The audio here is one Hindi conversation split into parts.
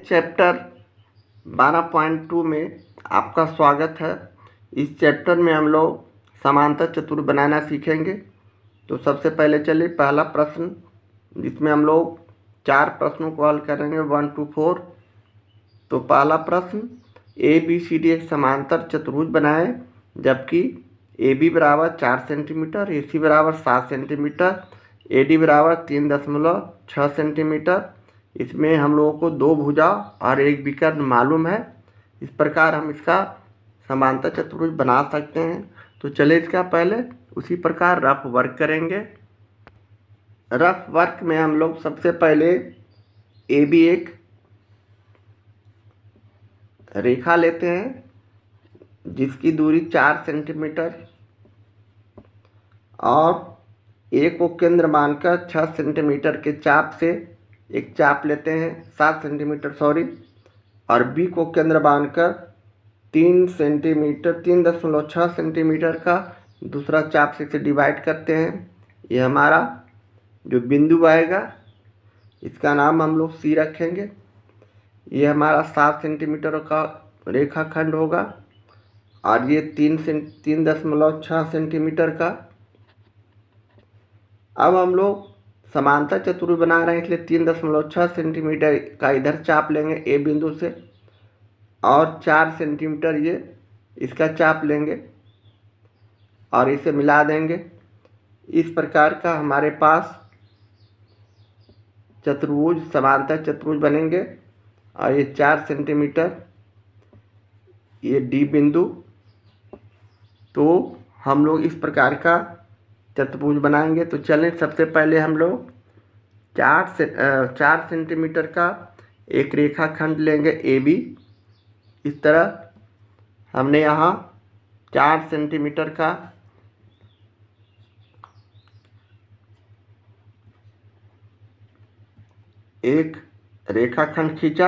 चैप्टर 12.2 में आपका स्वागत है। इस चैप्टर में हम लोग समांतर चतुर्भुज बनाना सीखेंगे। तो सबसे पहले चलिए पहला प्रश्न, जिसमें हम लोग 4 प्रश्नों को हल करेंगे 1 to 4। तो पहला प्रश्न, ABCD एक समांतर चतुर्भुज बनाए जबकि AB बराबर 4 सेंटीमीटर, AC बराबर 7 सेंटीमीटर, AD बराबर 3.6 सेंटीमीटर। इसमें हम लोगों को 2 भुजा और 1 विकर्ण मालूम है। इस प्रकार हम इसका समांतर चतुर्भुज बना सकते हैं। तो चलिए इसका पहले उसी प्रकार रफ वर्क करेंगे। रफ वर्क में हम लोग सबसे पहले AB एक रेखा लेते हैं जिसकी दूरी 4 सेंटीमीटर और A को केंद्र मानकर 6 सेंटीमीटर के चाप से एक चाप लेते हैं 7 सेंटीमीटर और B को केंद्र मानकर 3.6 सेंटीमीटर का दूसरा चाप से इसे डिवाइड करते हैं। ये हमारा जो बिंदु आएगा इसका नाम हम लोग C रखेंगे। ये हमारा 7 सेंटीमीटर का रेखाखंड होगा और ये 3.6 सेंटीमीटर का। अब हम लोग समांतर चतुर्भुज बना रहे हैं, इसलिए 3.6 सेंटीमीटर का इधर चाप लेंगे A बिंदु से और 4 सेंटीमीटर ये इसका चाप लेंगे और इसे मिला देंगे। इस प्रकार का हमारे पास चतुर्भुज समांतर चतुर्भुज बनेंगे और ये 4 सेंटीमीटर ये D बिंदु। तो हम लोग इस प्रकार का चतुर्भुज बनाएंगे। तो चलें सबसे पहले हम लोग 4 सेंटीमीटर का एक रेखाखंड लेंगे AB। इस तरह हमने यहाँ 4 सेंटीमीटर का एक रेखाखंड खींचा।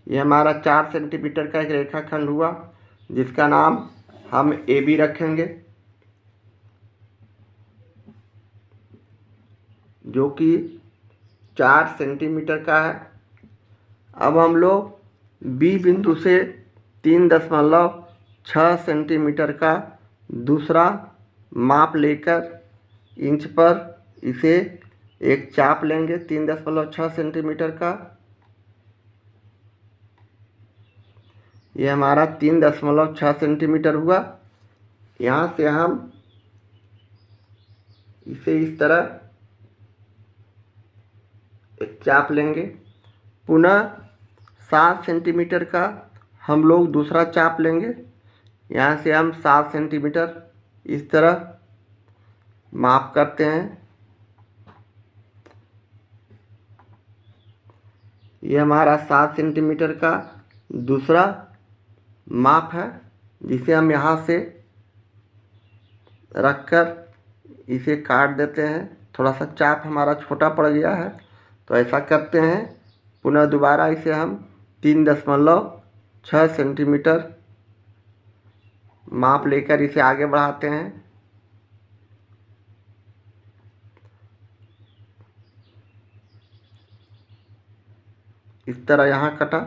ये हमारा 4 सेंटीमीटर का एक रेखाखंड हुआ जिसका नाम हम AB रखेंगे, जो कि 4 सेंटीमीटर का है। अब हम लोग B बिंदु से 3.6 सेंटीमीटर का दूसरा माप लेकर इंच पर इसे एक चाप लेंगे 3.6 सेंटीमीटर का। ये हमारा 3.6 सेंटीमीटर हुआ। यहाँ से हम इसे इस तरह एक चाप लेंगे। पुनः 7 सेंटीमीटर का हम लोग दूसरा चाप लेंगे। यहाँ से हम 7 सेंटीमीटर इस तरह माप करते हैं। ये हमारा 7 सेंटीमीटर का दूसरा माप है, जिसे हम यहाँ से रखकर इसे काट देते हैं। थोड़ा सा चाप हमारा छोटा पड़ गया है, तो ऐसा करते हैं। पुनः दोबारा इसे हम 3.6 सेंटीमीटर माप लेकर इसे आगे बढ़ाते हैं। इस तरह यहाँ कटा।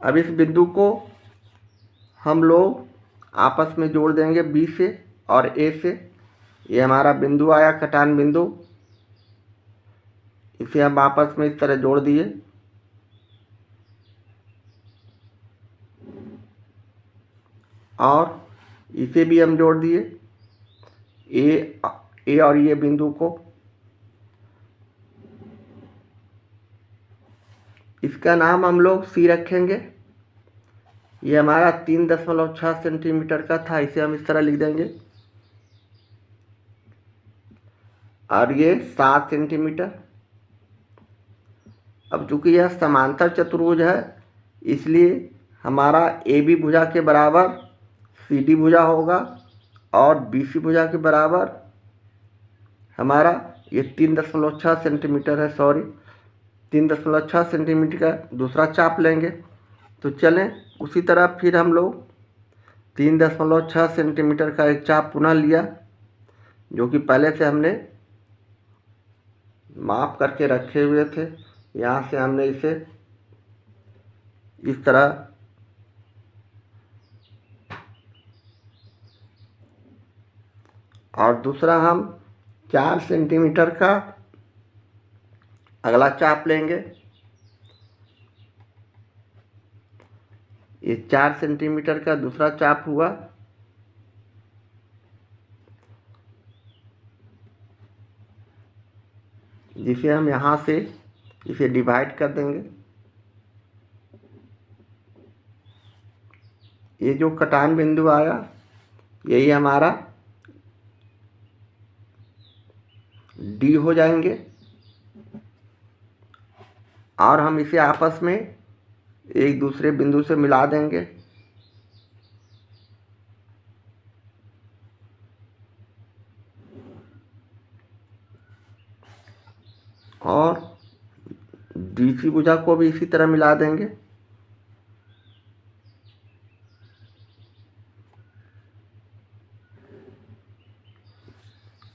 अब इस बिंदु को हम लोग आपस में जोड़ देंगे B से और A से। ये हमारा बिंदु आया कटान बिंदु। इसे हम आपस में इस तरह जोड़ दिए। और इसे भी हम जोड़ दिए A और ये बिंदु को। इसका नाम हम लोग C रखेंगे। ये हमारा 3.6 सेंटीमीटर का था, इसे हम इस तरह लिख देंगे। और ये 7 सेंटीमीटर। अब चूंकि यह समांतर चतुर्भुज है, इसलिए हमारा AB भुजा के बराबर CD भुजा होगा और BC भुजा के बराबर हमारा ये 3.6 सेंटीमीटर है 3.6 सेंटीमीटर का दूसरा चाप लेंगे। तो चलें उसी तरह फिर हम लोग 3.6 सेंटीमीटर का एक चाप पुनः लिया, जो कि पहले से हमने माप करके रखे हुए थे। यहाँ से हमने इसे इस तरह और दूसरा हम 4 सेंटीमीटर का अगला चाप लेंगे। ये 4 सेंटीमीटर का दूसरा चाप हुआ। जिसे हम यहाँ से इसे डिवाइड कर देंगे। ये जो कटान बिंदु आया यही हमारा डी हो जाएंगे और हम इसे आपस में एक दूसरे बिंदु से मिला देंगे। और डीसी भुजा को भी इसी तरह मिला देंगे।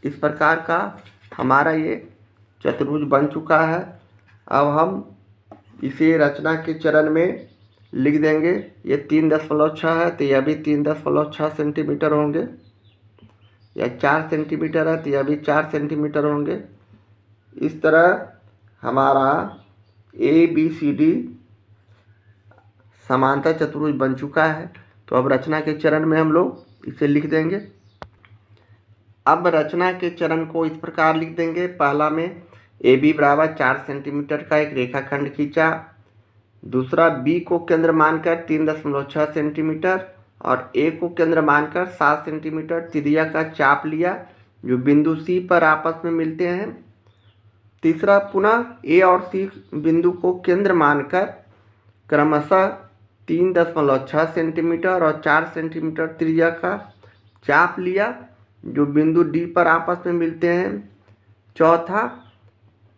इस प्रकार का हमारा ये चतुर्भुज बन चुका है। अब हम इसे रचना के चरण में लिख देंगे। ये 3.6 है तो यह भी 3.6 सेंटीमीटर होंगे। या 4 सेंटीमीटर है तो यह भी 4 सेंटीमीटर होंगे। इस तरह हमारा ABCD समांतर चतुर्भुज बन चुका है। तो अब रचना के चरण में हम लोग इसे लिख देंगे। अब रचना के चरण को इस प्रकार लिख देंगे। पहला में AB बराबर 4 सेंटीमीटर का एक रेखाखंड खींचा। दूसरा B को केंद्र मानकर 3.6 सेंटीमीटर और A को केंद्र मानकर 7 सेंटीमीटर त्रिज्या का चाप लिया जो बिंदु C पर आपस में मिलते हैं। तीसरा पुनः A और C बिंदु को केंद्र मानकर क्रमशः 3.6 सेंटीमीटर और 4 सेंटीमीटर त्रिज्या का चाप लिया जो बिंदु D पर आपस में मिलते हैं। चौथा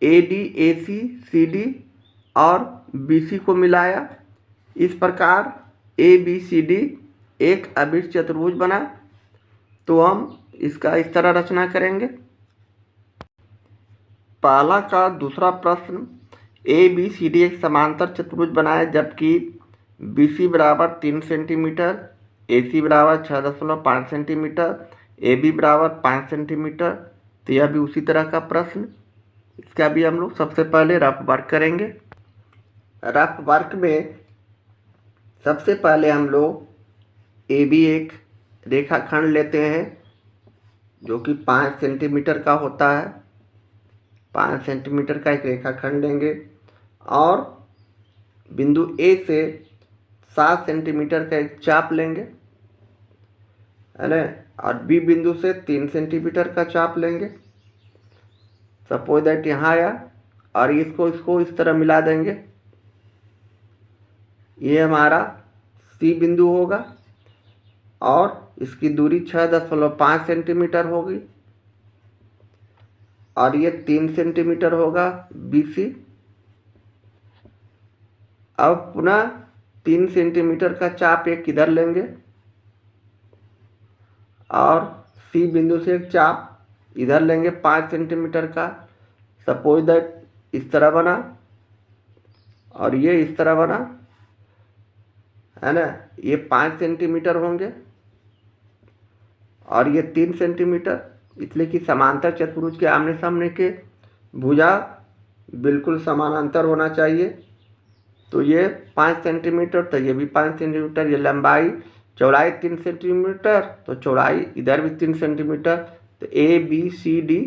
AD, AC, CD और BC को मिलाया। इस प्रकार ABCD एक अभिष्ट चतुर्भुज बना। तो हम इसका इस तरह रचना करेंगे। पहला का दूसरा प्रश्न ABCD एक समांतर चतुर्भुज बनाए जबकि BC बराबर 3 सेंटीमीटर, AC बराबर 6.5 सेंटीमीटर, AB बराबर 5 सेंटीमीटर। तो यह भी उसी तरह का प्रश्न। इसका भी हम लोग सबसे पहले रफ वर्क करेंगे। रफ वर्क में सबसे पहले हम लोग AB एक रेखाखंड लेते हैं जो कि 5 सेंटीमीटर का होता है। 5 सेंटीमीटर का एक रेखाखंड लेंगे और बिंदु A से 7 सेंटीमीटर का एक चाप लेंगे, है ना। और B बिंदु से 3 सेंटीमीटर का चाप लेंगे। सपोज दैट यहाँ आया और इसको इस तरह मिला देंगे। ये हमारा C बिंदु होगा और इसकी दूरी 6.5 सेंटीमीटर होगी और ये 3 सेंटीमीटर होगा BC। अब पुनः 3 सेंटीमीटर का चाप एक इधर लेंगे और C बिंदु से एक चाप इधर लेंगे 5 सेंटीमीटर का। सपोज दैट इस तरह बना और ये इस तरह बना, है ना। ये 5 सेंटीमीटर होंगे और ये 3 सेंटीमीटर, इसलिए कि समांतर चतुर्भुज के आमने सामने के भुजा बिल्कुल समानांतर होना चाहिए। तो ये 5 सेंटीमीटर तो ये भी 5 सेंटीमीटर। ये लंबाई चौड़ाई 3 सेंटीमीटर तो चौड़ाई इधर भी 3 सेंटीमीटर। तो ABCD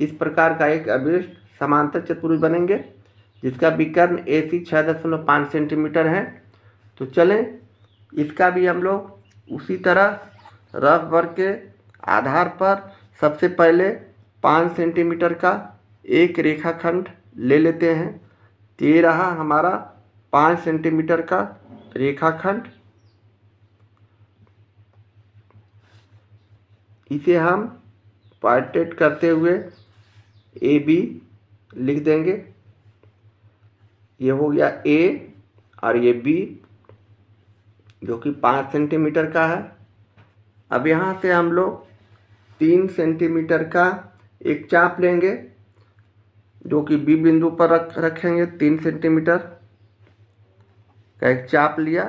इस प्रकार का एक अभिष्ट समांतर चतुर्भुज बनेंगे जिसका विकर्ण AC 6.5 सेंटीमीटर है। तो चलें इसका भी हम लोग उसी तरह रफ वर्क के आधार पर सबसे पहले 5 सेंटीमीटर का एक रेखाखंड ले लेते हैं। तो ये रहा हमारा 5 सेंटीमीटर का रेखाखंड। इसे हम पार्टेट करते हुए AB लिख देंगे। ये हो गया A और ये B जो कि 5 सेंटीमीटर का है। अब यहाँ से हम लोग 3 सेंटीमीटर का एक चाप लेंगे जो कि बी बिंदु पर रखेंगे। 3 सेंटीमीटर का एक चाप लिया।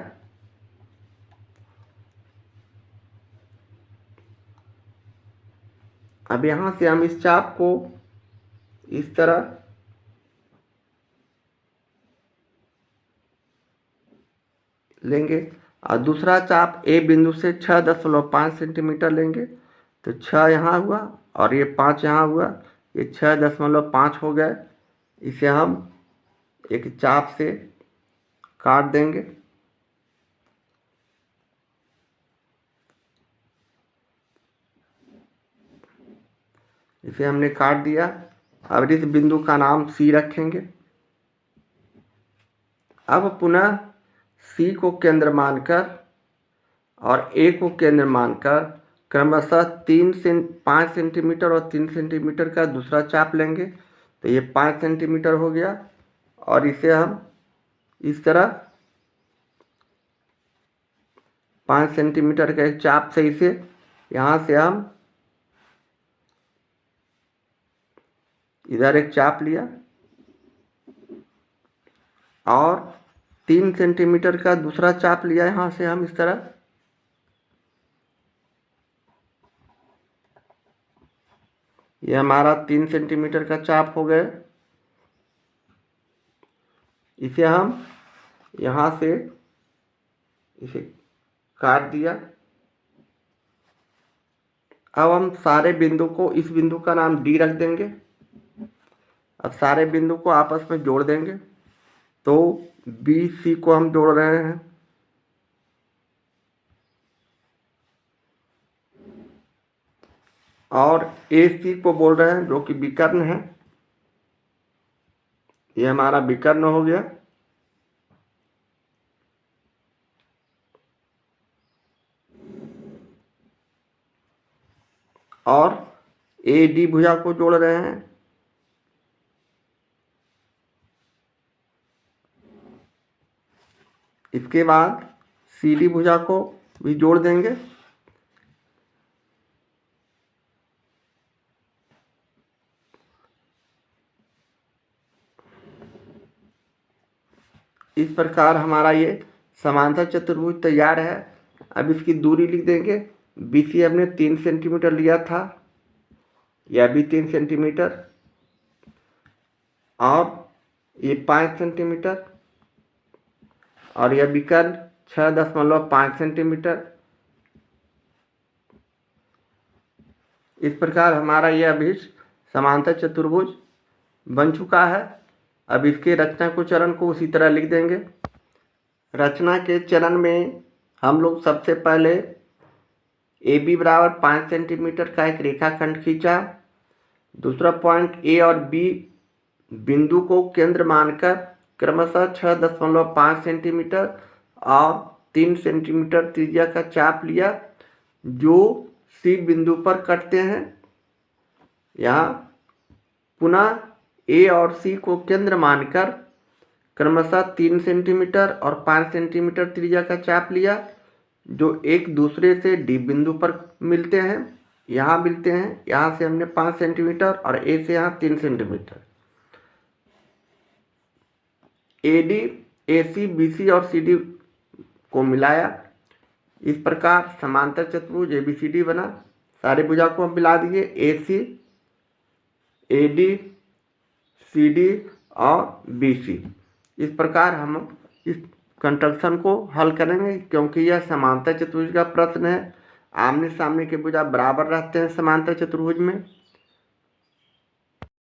अब यहाँ से हम इस चाप को इस तरह लेंगे और दूसरा चाप ए बिंदु से 6.5 सेंटीमीटर लेंगे। तो 6 यहाँ हुआ और ये 5 यहाँ हुआ, ये 6.5 हो गए। इसे हम एक चाप से काट देंगे। इसे हमने काट दिया। अब इस बिंदु का नाम सी रखेंगे। अब पुनः सी को केंद्र मानकर और ए को केंद्र मानकर क्रमशः 5 सेंटीमीटर और 3 सेंटीमीटर का दूसरा चाप लेंगे। तो ये 5 सेंटीमीटर हो गया और इसे हम इस तरह 5 सेंटीमीटर का एक चाप से इसे यहाँ से हम इधर एक चाप लिया और 3 सेंटीमीटर का दूसरा चाप लिया। यहाँ से हम इस तरह ये हमारा 3 सेंटीमीटर का चाप हो गया। इसे हम यहाँ से इसे काट दिया। अब हम सारे बिंदु को, इस बिंदु का नाम डी रख देंगे। अब सारे बिंदु को आपस में जोड़ देंगे। तो बी सी को हम जोड़ रहे हैं और ए सी को बोल रहे हैं, जो कि विकर्ण है। ये हमारा विकर्ण हो गया। और ए डी भुजा को जोड़ रहे हैं। इसके बाद सी डी भुजा को भी जोड़ देंगे। इस प्रकार हमारा ये समांतर चतुर्भुज तैयार है। अब इसकी दूरी लिख देंगे। बी सी हमने 3 सेंटीमीटर लिया था, यह भी 3 सेंटीमीटर और ये 5 सेंटीमीटर और यह विकर्ण 6.5 सेंटीमीटर। इस प्रकार हमारा यह अभिष्ट समांतर चतुर्भुज बन चुका है। अब इसके रचना को चरण को उसी तरह लिख देंगे। रचना के चरण में हम लोग सबसे पहले ए बी बराबर 5 सेंटीमीटर का एक रेखाखंड खींचा। दूसरा पॉइंट ए और बी बिंदु को केंद्र मानकर क्रमशः 6.5 सेंटीमीटर और 3 सेंटीमीटर त्रिज्या का चाप लिया, जो सी बिंदु पर कटते हैं। यहाँ पुनः ए और सी को केंद्र मानकर क्रमशः 3 सेंटीमीटर और 5 सेंटीमीटर त्रिज्या का चाप लिया, जो एक दूसरे से डी बिंदु पर मिलते हैं। यहाँ मिलते हैं, यहाँ से हमने 5 सेंटीमीटर और ए से यहाँ 3 centimetre. A D, A C, B C और सी डी को मिलाया। इस प्रकार समांतर चतुर्भुज ए बी सी डी बना। सारे भुजा को हम मिला दिए, ए सी, ए डी, सी डी और बी सी। इस प्रकार हम इस कंस्ट्रक्शन को हल करेंगे, क्योंकि यह समांतर चतुर्भुज का प्रश्न है। आमने सामने के भुजा बराबर रहते हैं समांतर चतुर्भुज में।